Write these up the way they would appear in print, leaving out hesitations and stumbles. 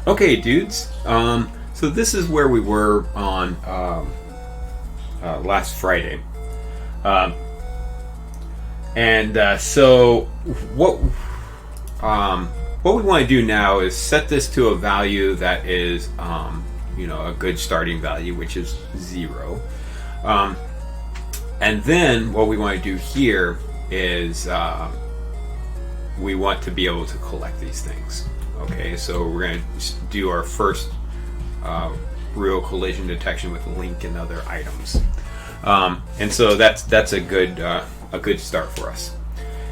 Okay, dudes. So this is where we were on last Friday, um, and so what what we want to do now is set this to a value that is a good starting value, which is 0. And then what we want to do here is we want to be able to collect these things. Okay, so we're going to do our first real collision detection with link and other items, and so that's a good start for us.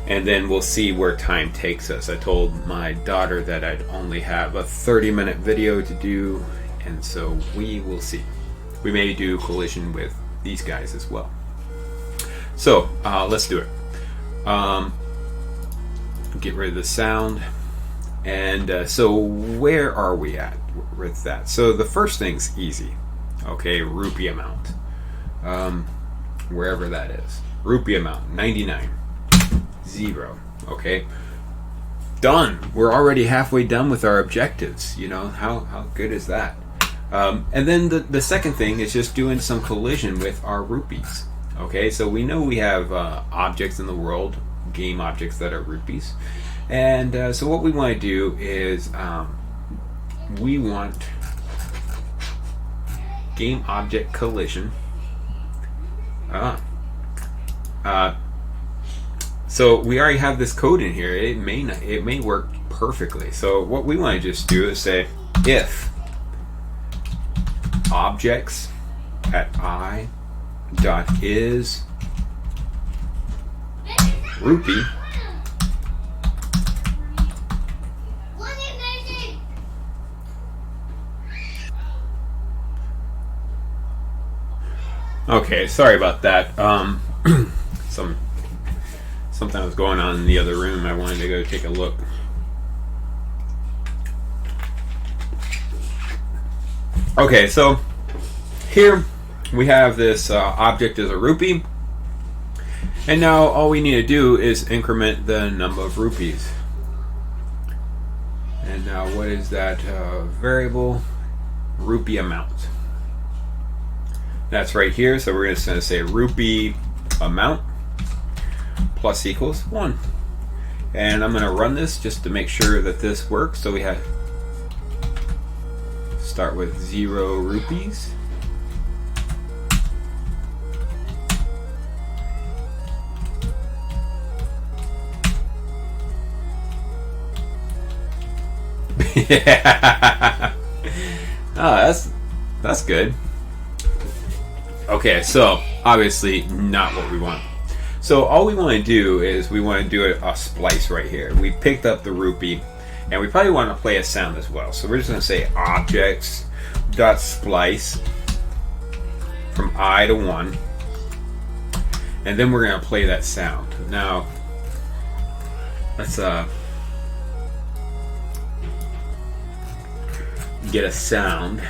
And then we'll see where time takes us. I told my daughter that I'd only have a 30-minute video to do, and so we will see. We may do collision with these guys as well. So let's do it. Get rid of the sound. And so where are we at with that? So the first thing's easy. Okay, rupee amount. Wherever that is. Rupee amount, 99. 0. Okay. Done. We're already halfway done with our objectives. You know, how good is that? And then the second thing is just doing some collision with our rupees. Okay, so we know we have objects in the world, game objects that are rupees. And so what we want to do is we want game object collision. So we already have this code in here. It may work perfectly. So what we want to just do is say if objects at I dot is rupee Okay, sorry about that. Something was going on in the other room. I wanted to go take a look. Okay, so here we have this object as a rupee, and now all we need to do is increment the number of rupees. And now what is that variable? Rupee amount. That's right here, so we're just going to say rupee amount plus equals 1. And I'm going to run this just to make sure that this works. So we have start with 0 rupees. Yeah. Oh, that's good. Okay, so obviously not what we want. So all we want to do is we want to do a splice right here. We picked up the rupee, and we probably want to play a sound as well. So we're just going to say objects dot splice from I to 1, and then we're going to play that sound. Now let's get a sound.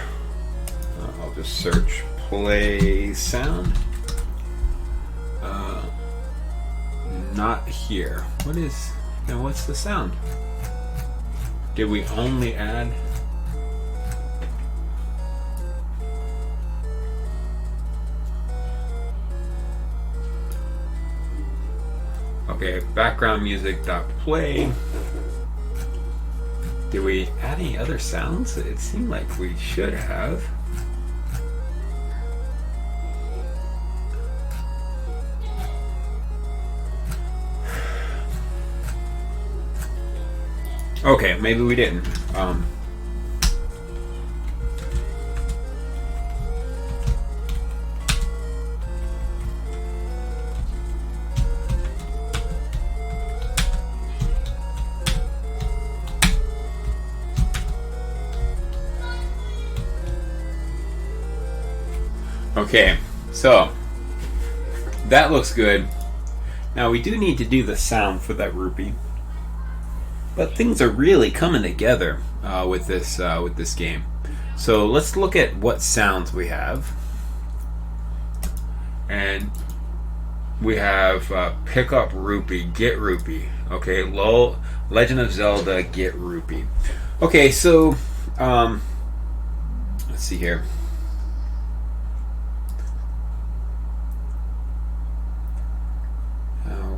I'll just search play sound. Not here. What's the sound? Did we only add? Okay, background music dot play. Did we add any other sounds? It seemed like we should have. Okay, maybe we didn't. Okay, so that looks good. Now we do need to do the sound for that rupee. But things are really coming together with this game. So let's look at what sounds we have. And we have pick up rupee, get rupee. Okay, Legend of Zelda, get rupee. Okay, so Let's see here.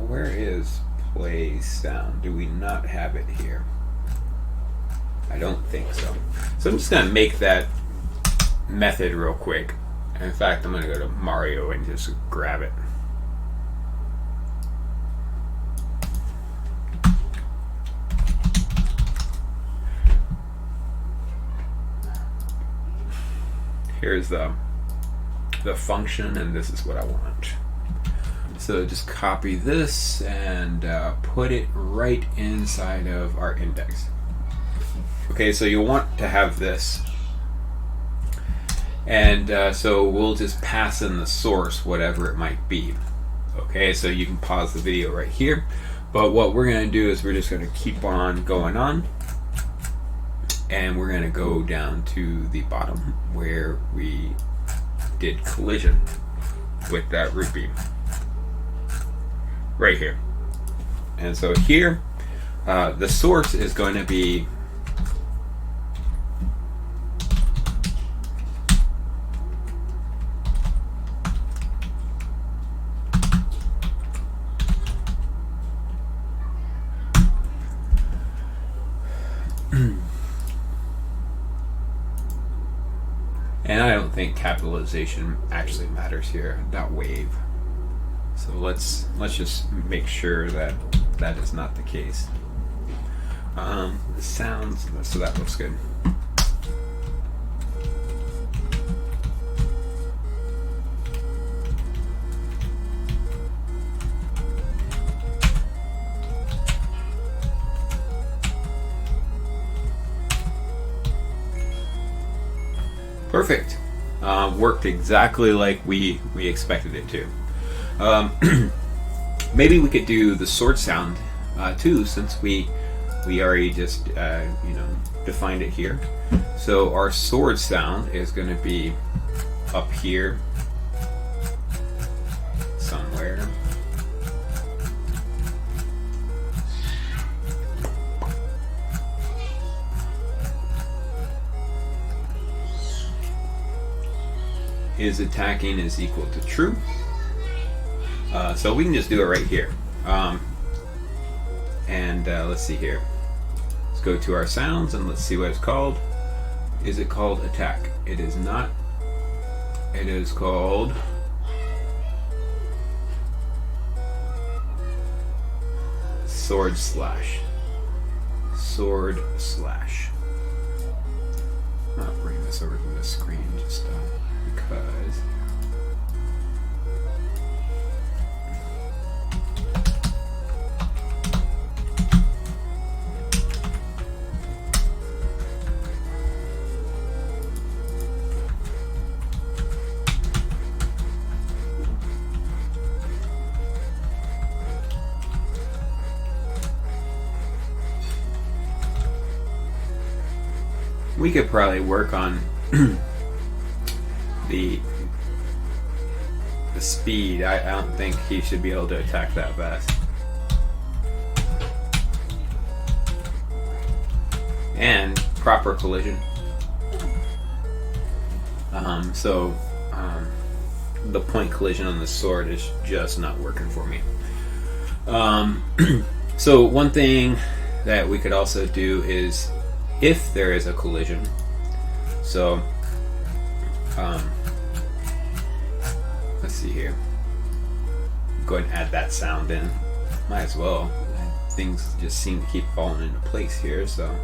Where is play sound? Do we not have it here? I don't think so. So I'm just going to make that method real quick. In fact, I'm going to go to Mario and just grab it. Here's the function, and this is what I want. So just copy this and put it right inside of our index. Okay, so you want to have this. And so we'll just pass in the source, whatever it might be. Okay, so you can pause the video right here. But what we're going to do is we're just going to keep on going on. And we're going to go down to the bottom where we did collision with that root beam. Right here. And so here, the source is going to be and I don't think capitalization actually matters here, dot wave. So let's just make sure that that is not the case. The sounds, so that looks good. Perfect. Worked exactly like we expected it to. Maybe we could do the sword sound too, since we already just defined it here. So our sword sound is going to be up here somewhere. Is attacking is equal to true. So we can just do it right here. Let's see here. Let's go to our sounds and let's see what it's called. Is it called attack? It is not. It is called sword slash. Sword slash. I'll bring this over to the screen just because. We could probably work on the speed. I don't think he should be able to attack that fast. And proper collision. The point collision on the sword is just not working for me. So one thing that we could also do is if there is a collision. So let's see here. Go ahead and add that sound in. Might as well. Things just seem to keep falling into place here. So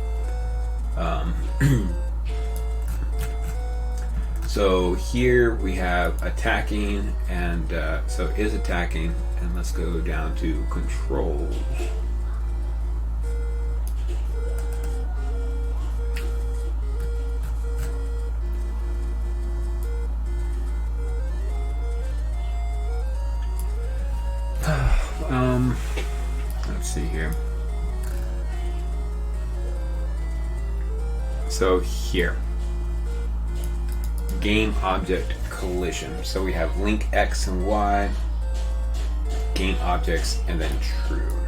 so here we have attacking, and so is attacking, and let's go down to controls. Let's see here. So here, game object collision. So we have link X and Y, game objects, and then true.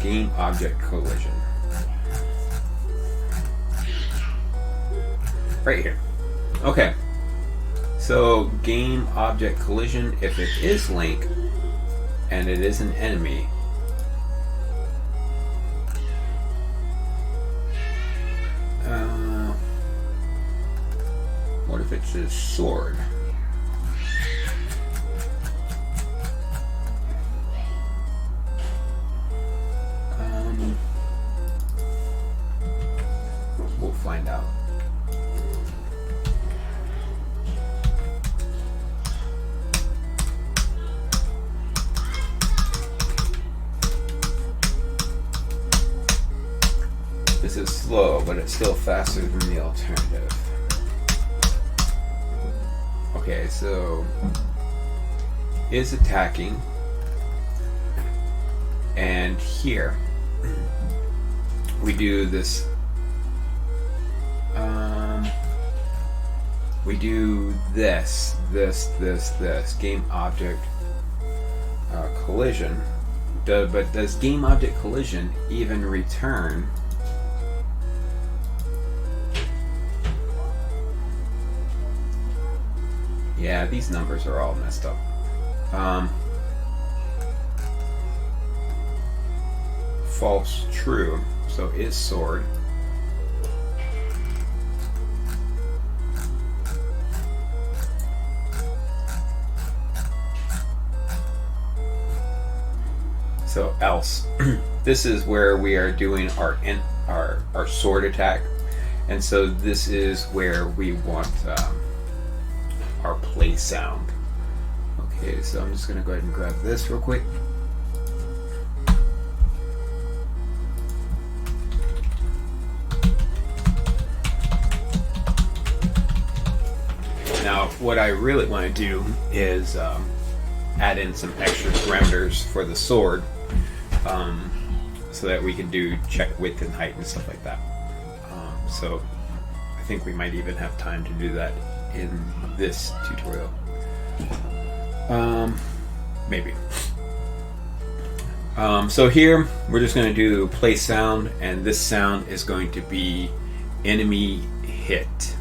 Game object collision. right here. Okay. So game object collision, if it is Link and it is an enemy, what if it's his sword? We'll find out. This is slow, but it's still faster than the alternative. Okay, so is attacking, and here we do this. We do this game object collision. But does game object collision even return? Yeah, these numbers are all messed up. False, true. So is sword. So else. This is where we are doing our sword attack, and so this is where we want our play sound. Okay, so I'm just gonna go ahead and grab this real quick. Now, what I really want to do is add in some extra parameters for the sword, so that we can do check width and height and stuff like that. So I think we might even have time to do that in this tutorial. Maybe. So here we're just going to do play sound, and this sound is going to be enemy hit,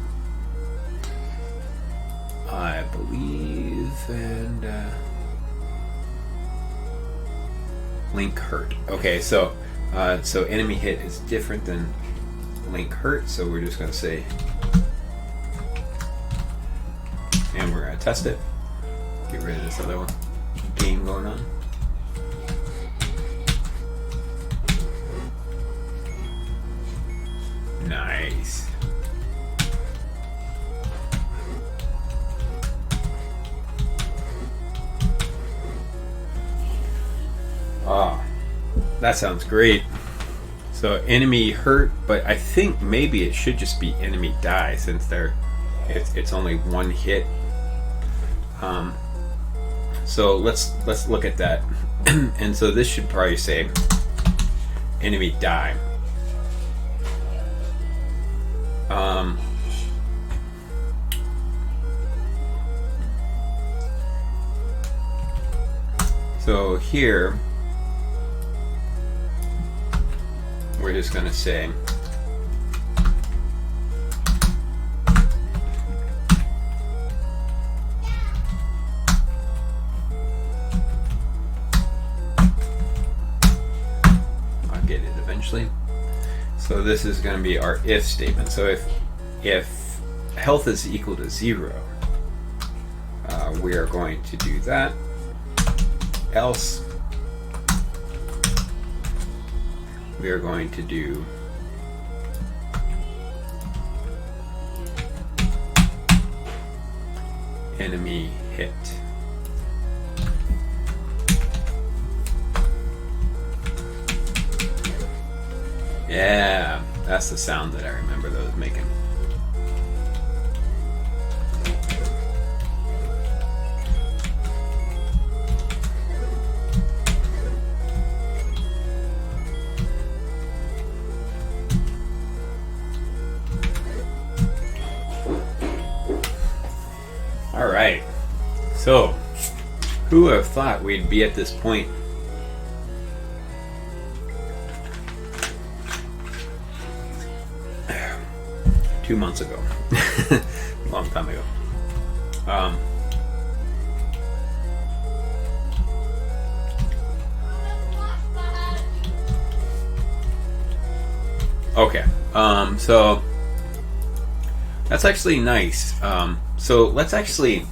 I believe, and Link hurt. Okay, so enemy hit is different than Link hurt, so we're just going to say, and we're going to test it. Get rid of this other one. Game going on. Nice. Ah, that sounds great. So enemy hurt, but I think maybe it should just be enemy die, since it's only one hit. So let's look at that. And so this should probably say enemy die. So here we're just going to say I'll get it eventually. So this is going to be our if statement. So if health is equal to 0, we are going to do that. Else, we are going to do enemy hit. Yeah, that's the sound that I remember those making. All right, so who would have thought we'd be at this point? Two months ago. Long time ago. Um, okay. So that's actually nice. So let's actually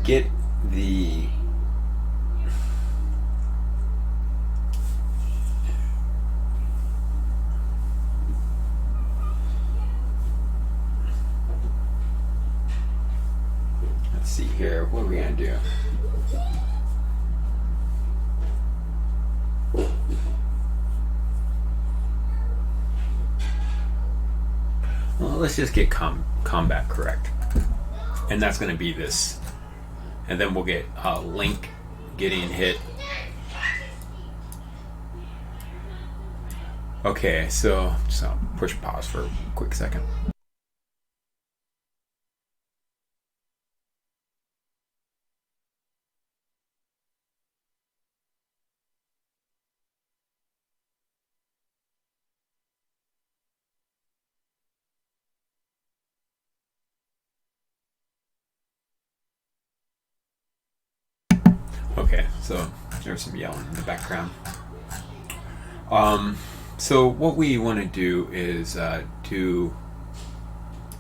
get the let's see here. What are we gonna do? Well, let's just get combat correct, and that's going to be this, and then we'll get Link getting hit. Okay, so push pause for a quick second. Okay, so there's some yelling in the background. So what we want to do is do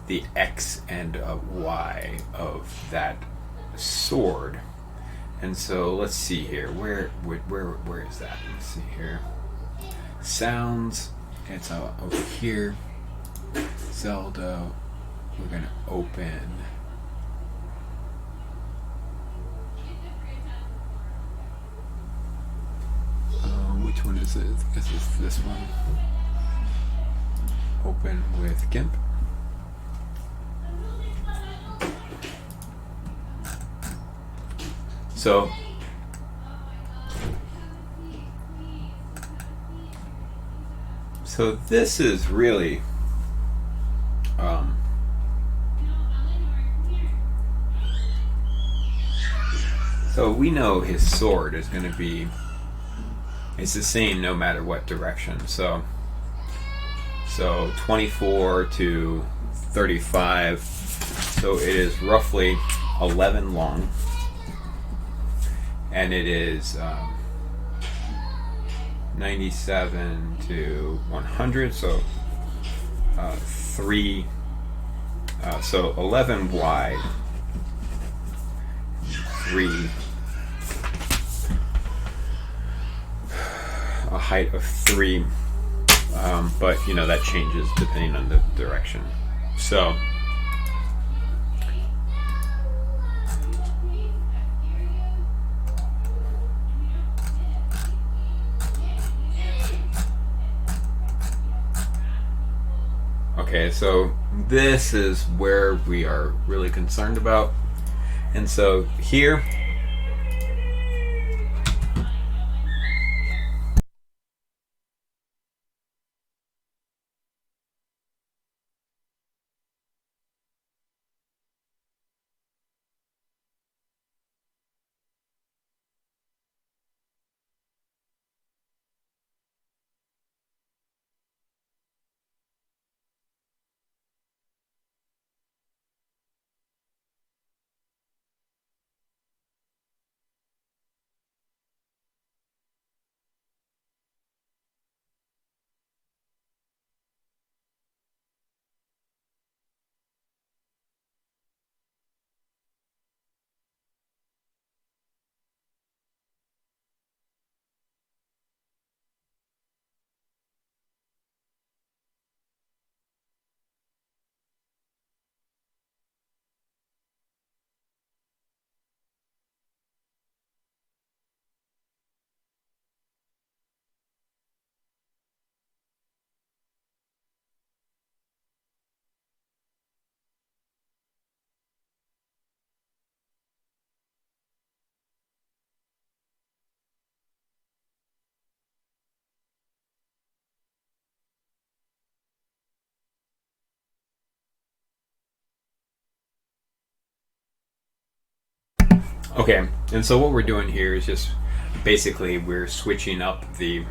the X and Y of that sword, and so let's see here. Where is that? Let's see here. Sounds. It's over here. Zelda. We're gonna open. Which one is it? I guess it's this one. Open with GIMP. So this is really so we know his sword is going to be, it's the same no matter what direction. So 24 to 35. So it is roughly 11 long, and it is 97 to 100. So 3. So 11 wide, 3. A height of 3, but you know that changes depending on the direction. So okay, so this is where we are really concerned about, and so here. Okay, and so what we're doing here is just basically we're switching up the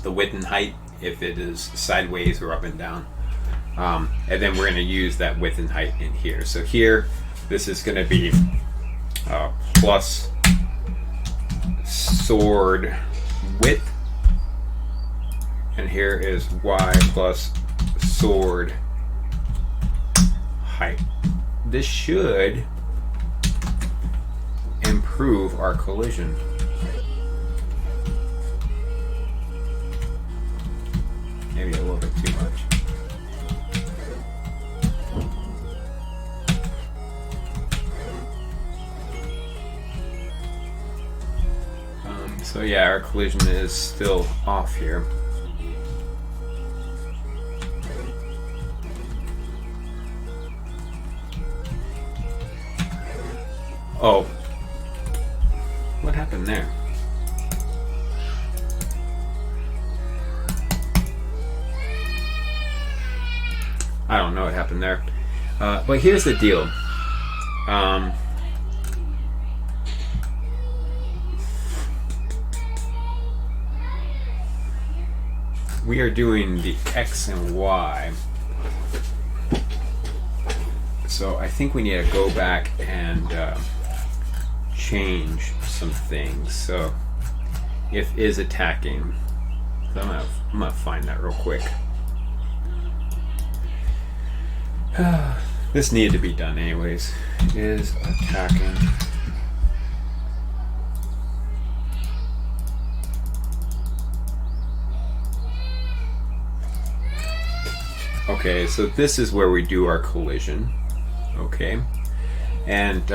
the width and height if it is sideways or up and down. And then we're going to use that width and height in here. So here, this is going to be plus sword width, and here is y plus sword height. This should improve our collision. Maybe a little bit too much. So yeah, our collision is still off here. Oh, what happened there? I don't know what happened there. But here's the deal. We are doing the X and Y. So I think we need to go back and change some things. So if is attacking, so I'm gonna find that real quick. This needed to be done anyways. Is attacking. Okay, so this is where we do our collision. Okay, and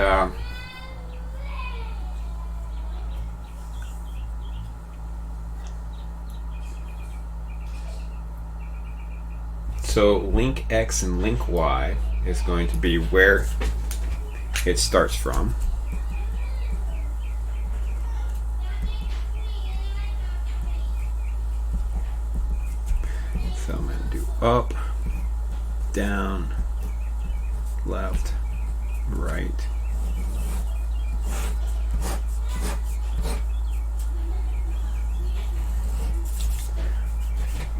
so link X and link Y is going to be where it starts from. So I'm going to do up, down, left, right.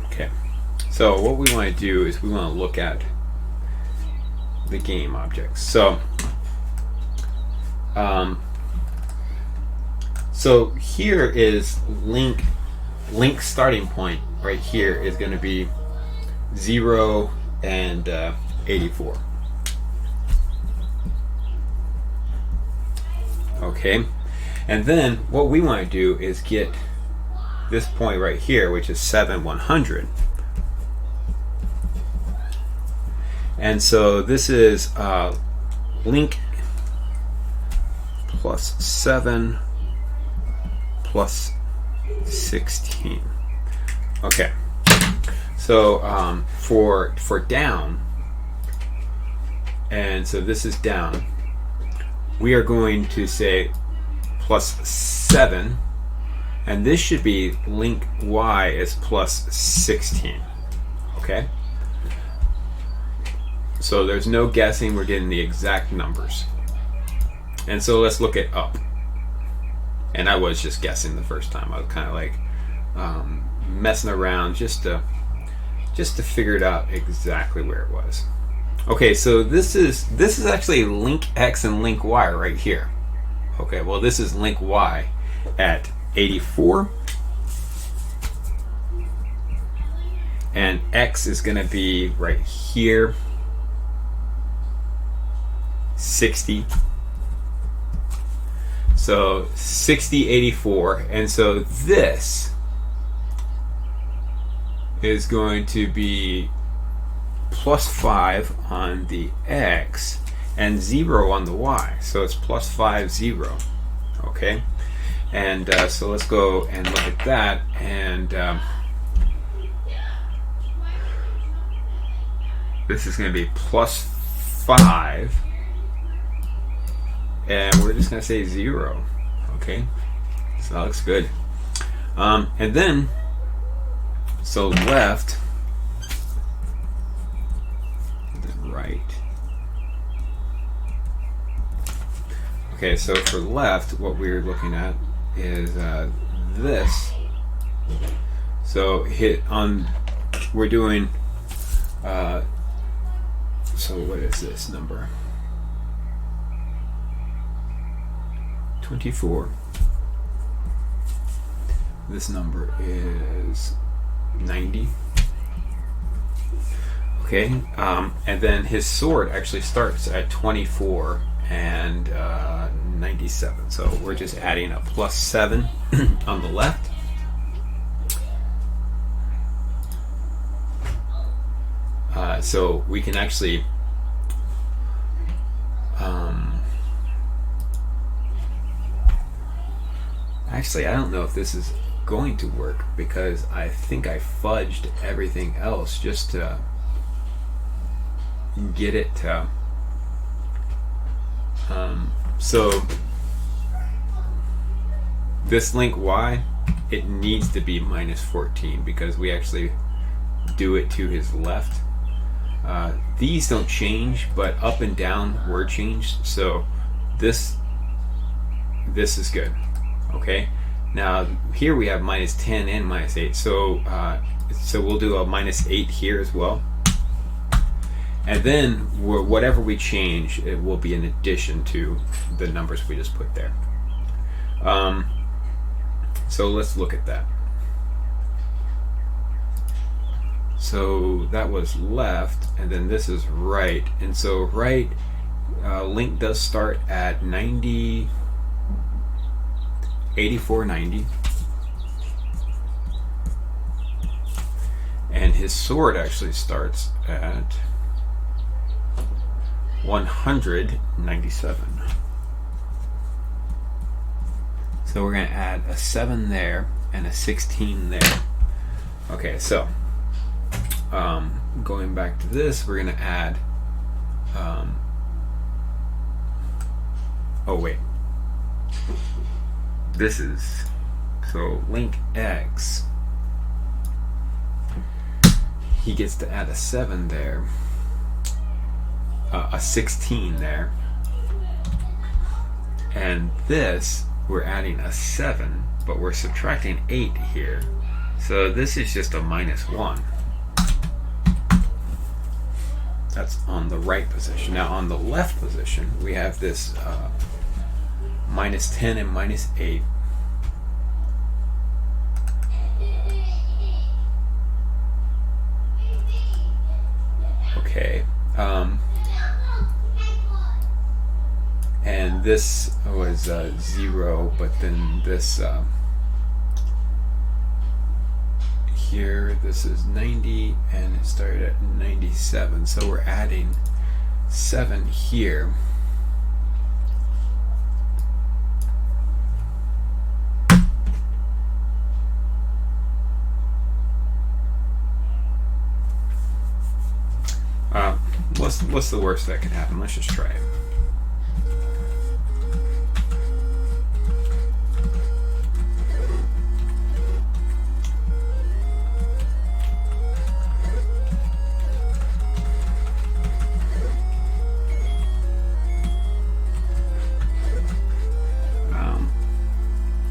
Okay, so what we want to do is we want to look at the game objects. So so here is link starting point right here is going to be 0 and 84. Okay, and then what we want to do is get this point right here, which is 7 100. And so this is link plus 7 plus 16. Okay, so for down, and so this is down, we are going to say plus 7, and this should be link Y is plus 16. Okay, so there's no guessing, we're getting the exact numbers. And so let's look at up. And I was just guessing the first time. I was kind of like messing around just to figure it out exactly where it was. Okay, so this is actually link X and link Y right here. Okay, well this is link Y at 84, and X is going to be right here, 60. So 60, 84, and so this is going to be plus 5 on the X and 0 on the Y. So it's plus 5, 0. Okay, and so let's go and look at that, and this is going to be plus 5, and we're just going to say 0. Okay, so that looks good. And then, so left, and then right. Okay, so for left, what we're looking at is this. So hit on, we're doing, so what is this number? 24. This number is 90. Okay, and then his sword actually starts at 24 and 97. So we're just adding a +7 on the left. So we can actually actually, I don't know if this is going to work because I think I fudged everything else just to get it to so this link Y, it needs to be -14 because we actually do it to his left. These don't change, but up and down were changed, so this is good. Okay, now here we have -10 and -8, so we'll do a -8 here as well, and then whatever we change, it will be in addition to the numbers we just put there. So let's look at that. So that was left, and then this is right, and so right, link does start at 8490, and his sword actually starts at 197. So we're going to add a 7 there and a 16 there. Okay, so going back to this, we're going to add oh wait, this is, so link X, he gets to add a 7 there, a 16 there, and this we're adding a 7, but we're subtracting 8 here, so this is just a -1. That's on the right position. Now on the left position, we have this -10 and -8. Okay. And this was 0, but then this here, this is 90, and it started at 97. So we're adding 7 here. What's the worst that can happen? Let's just try it.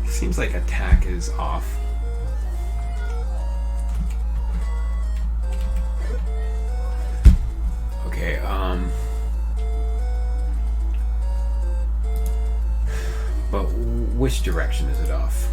Seems like attack is off. Okay, but which direction is it off?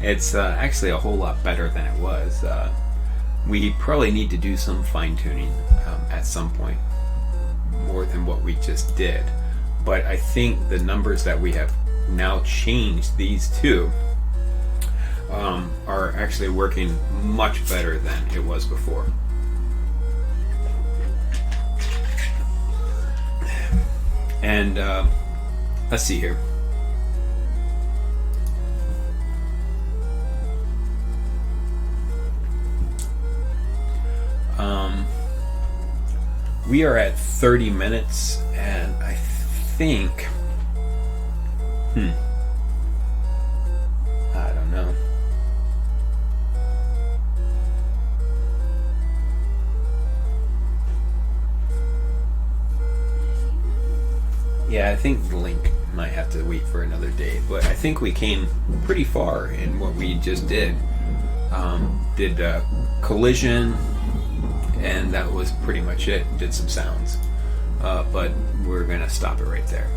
It's actually a whole lot better than it was. We probably need to do some fine-tuning at some point, more than what we just did. But I think the numbers that we have now changed, these two, are actually working much better than it was before. And let's see here. We are at 30 minutes, and I think... I don't know. Yeah, I think Link might have to wait for another day, but I think we came pretty far in what we just did. Did collision, and that was pretty much it. Did some sounds, but we're gonna stop it right there.